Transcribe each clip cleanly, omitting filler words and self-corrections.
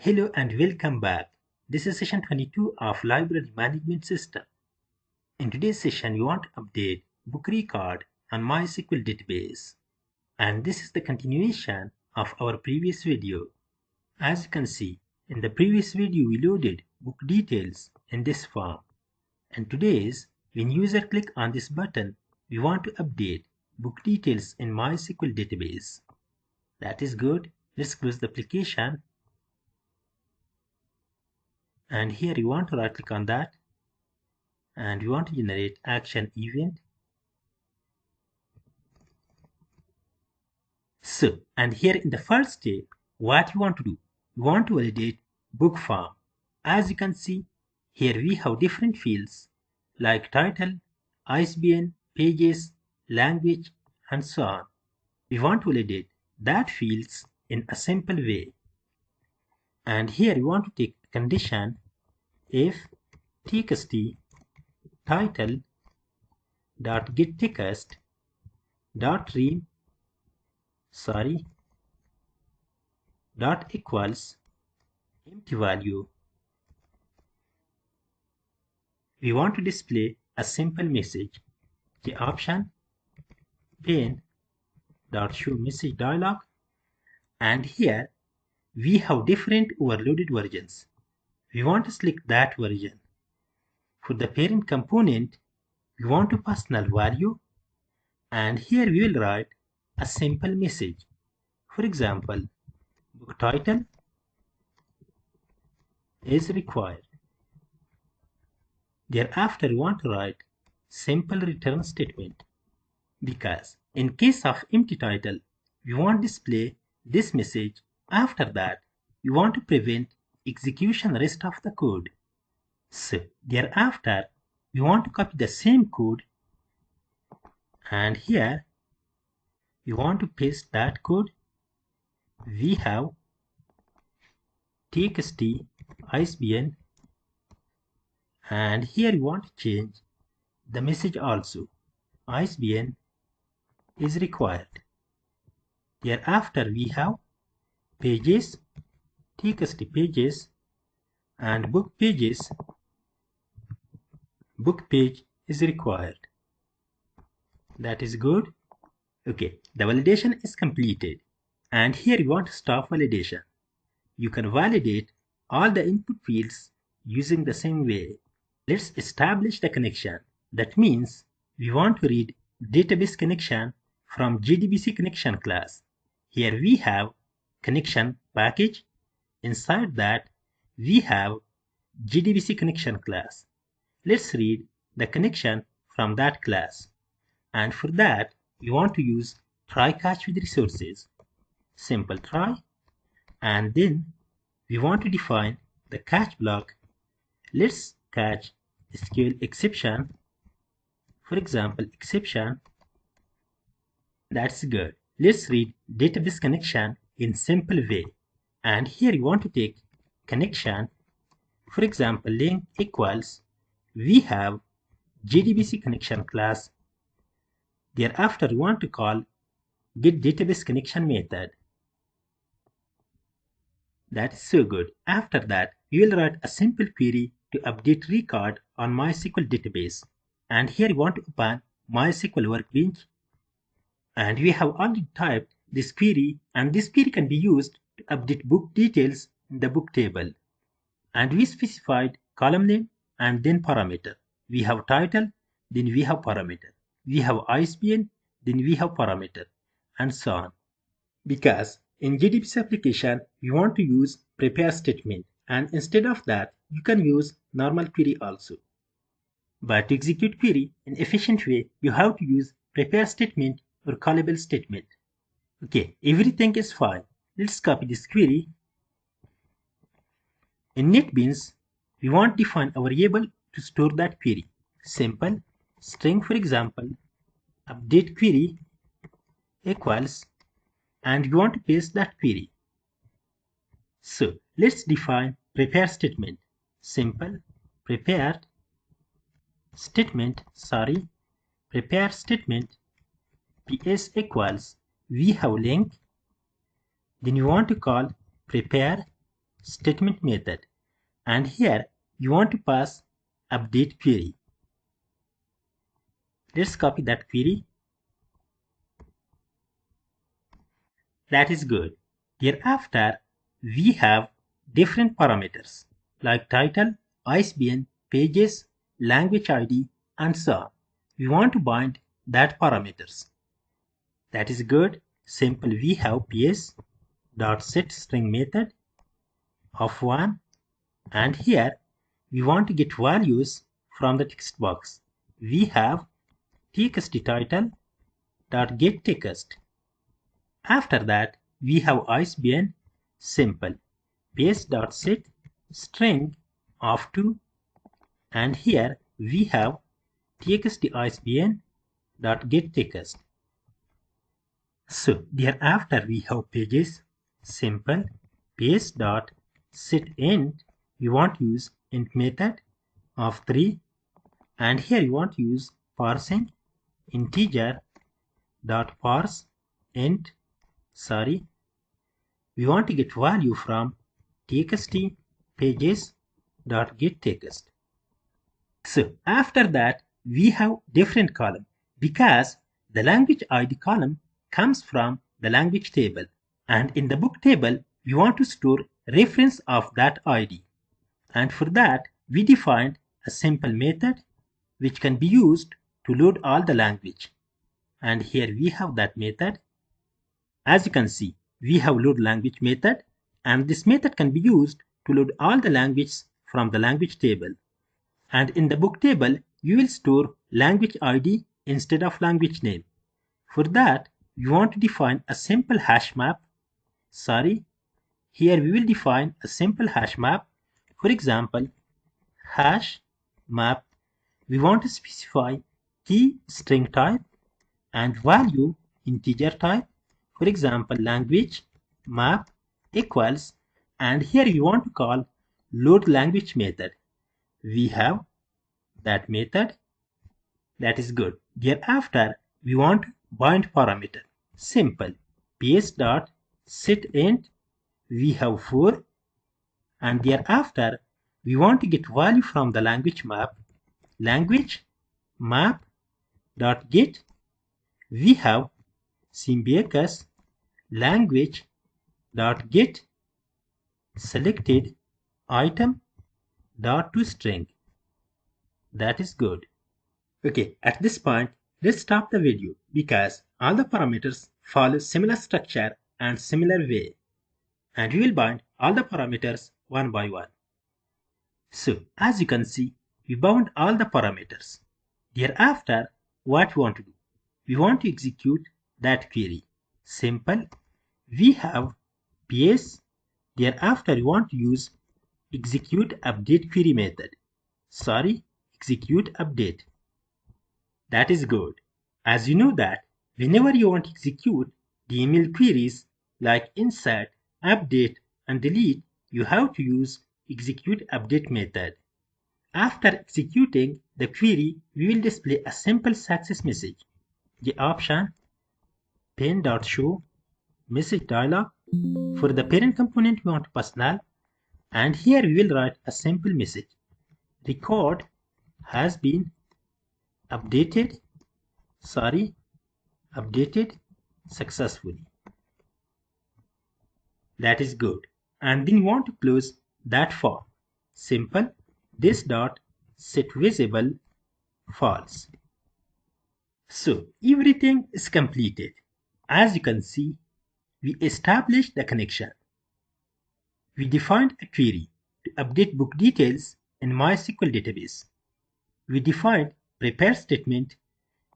Hello and welcome back. This is session 22 of Library Management System. In today's session, we want to update book record on MySQL database. And this is the continuation of our previous video. As you can see, in the previous video, we loaded book details in this form. And today's, when user click on this button, we want to update book details in MySQL database. That is good. Let's close the application. And here you want to right click on that and you want to generate action event. So, and here in the first step, what you want to do? You want to validate book form. As you can see, here we have different fields like title, ISBN, pages, language, and so on. We want to validate that fields in a simple way. And here you want to take condition if txt title dot get text dot rem dot equals empty value. We want to display a simple message. The option pane dot show message dialog, and here we have different overloaded versions. We want to select that version. For the parent component, we want to pass null value, and here we will write a simple message. For example, book title is required. Thereafter, we want to write simple return statement, because in case of empty title, we want to display this message. After that, we want to prevent execution rest of the code. So thereafter, we want to copy the same code, and here we want to paste that code. We have txt isbn, and here we want to change the message also. ISBN is required. Thereafter, we have pages, txt pages, and book pages. Book page is required. That is good. Okay, the validation is completed, and here you want to stop validation. You can validate all the input fields using the same way. Let's establish the connection. That means we want to read database connection from JDBC connection class. Here we have connection package. Inside that, we have JDBC connection class. Let's read the connection from that class. And for that, we want to use try catch with resources. Simple try. And then we want to define the catch block. Let's catch SQL exception. For example, exception. That's good. Let's read database connection in simple way. And here you want to take connection. For example, link equals, we have JDBC connection class. Thereafter, we want to call get database connection method. That is so good. After that, we will write a simple query to update record on MySQL database. And here we want to open MySQL Workbench. And we have already typed this query, and this query can be used to update book details in the book table. And we specified column name and then parameter. We have title, then we have parameter. We have ISBN, then we have parameter, and so on. Because in JDBC application, we want to use prepare statement, and instead of that, you can use normal query also. But to execute query in efficient way, you have to use prepare statement or callable statement. Okay, everything is fine. Let's copy this query. In NetBeans, we want to define a variable to store that query. Simple string, for example, update query equals, and we want to paste that query. So let's define prepare statement. Simple prepare statement ps equals, we have link, then you want to call prepare statement method, and here you want to pass update query. Let's copy that query. That is good. Thereafter, we have different parameters like title, ISBN, pages, language ID, and so on. We want to bind that parameters. That is good. Simple. We have ps.setString method of 1, and here we want to get values from the text box. We have txttitle.getText. After that, we have ISBN. Simple. ps.setString of 2, and here we have txtisbn.getText. So thereafter we have pages. Simple. ps.setInt. We want to use int method of 3, and here you want to use parsing integer.parse int. We want to get value from txt pages.getText. So after that, we have different column because the language ID column comes from the language table, and in the book table we want to store reference of that ID, and for that we defined a simple method which can be used to load all the language, and here we have that method. As you can see, we have load language method, and this method can be used to load all the languages from the language table. And in the book table, you will store language ID instead of language name. For that, we want to define a simple hash map. Here we will define a simple hash map. For example, hash map. We want to specify key string type and value integer type. For example, language map equals, and here you want to call load language method. We have that method. That is good. Thereafter, we want to bind parameter. Simple. ps.setInt. We have 4, and thereafter we want to get value from the language map. Language map.get. We have symbiosis language.get selected item.toString. That is good. Okay, at this point, let's stop the video because all the parameters follow similar structure and similar way, and we will bind all the parameters one by one. So, as you can see, we bound all the parameters. Thereafter, what we want to do? We want to execute that query. Simple. We have ps. Thereafter, we want to use execute update query method. Execute update. That is good. As you know that whenever you want to execute the email queries like insert, update, and delete, you have to use execute update method. After executing the query, we will display a simple success message. The option pen.show message dialog. For the parent component, we want to pass null, and here we will write a simple message. Record has been updated successfully. That is good. And then we want to close that form. Simple. This dot set visible false. So everything is completed. As you can see, we established the connection. We defined a query to update book details in MySQL database. We defined prepare statement.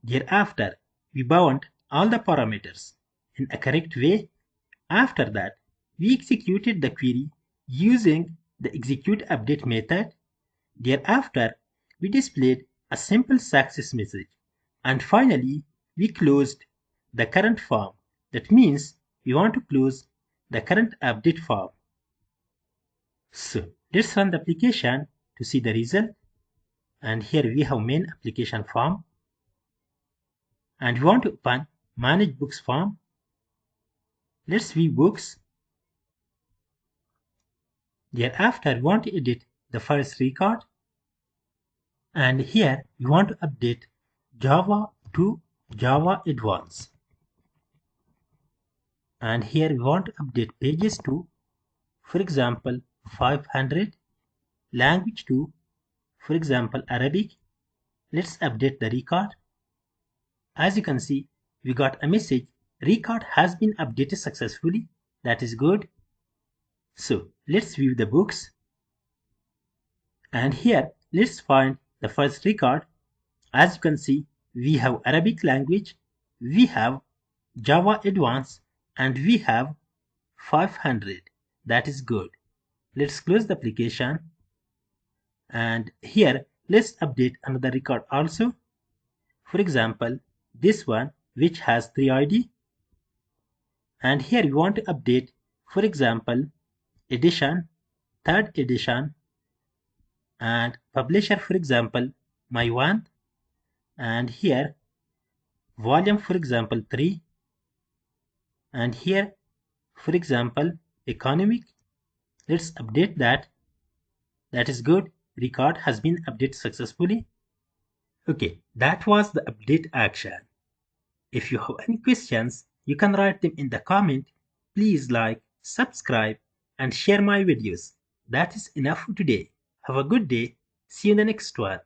Thereafter, we bound all the parameters in a correct way. After that, we executed the query using the execute update method. Thereafter, we displayed a simple success message. And finally, we closed the current form. That means we want to close the current update form. So let's run the application to see the result. And here we have main application form. And we want to open manage books form. Let's view books. Thereafter, we want to edit the first record, and here we want to update Java to Java Advanced. And here we want to update pages to, for example, 500, language to, for example, Arabic. Let's update the record. As you can see, we got a message, record has been updated successfully. That is good. So let's view the books. And here, let's find the first record. As you can see, we have Arabic language, we have Java Advanced, and we have 500. That is good. Let's close the application. And here, let's update another record also. For example, this one, which has 3ID. And here we want to update, for example, edition, third edition, and publisher, for example, my one. And here, volume, for example, 3. And here, for example, economic. Let's update that. That is good. Record has been updated successfully. Okay, that was the update action. If you have any questions, you can write them in the comment. Please like, subscribe, and share my videos. That is enough for today. Have a good day. See you in the next one.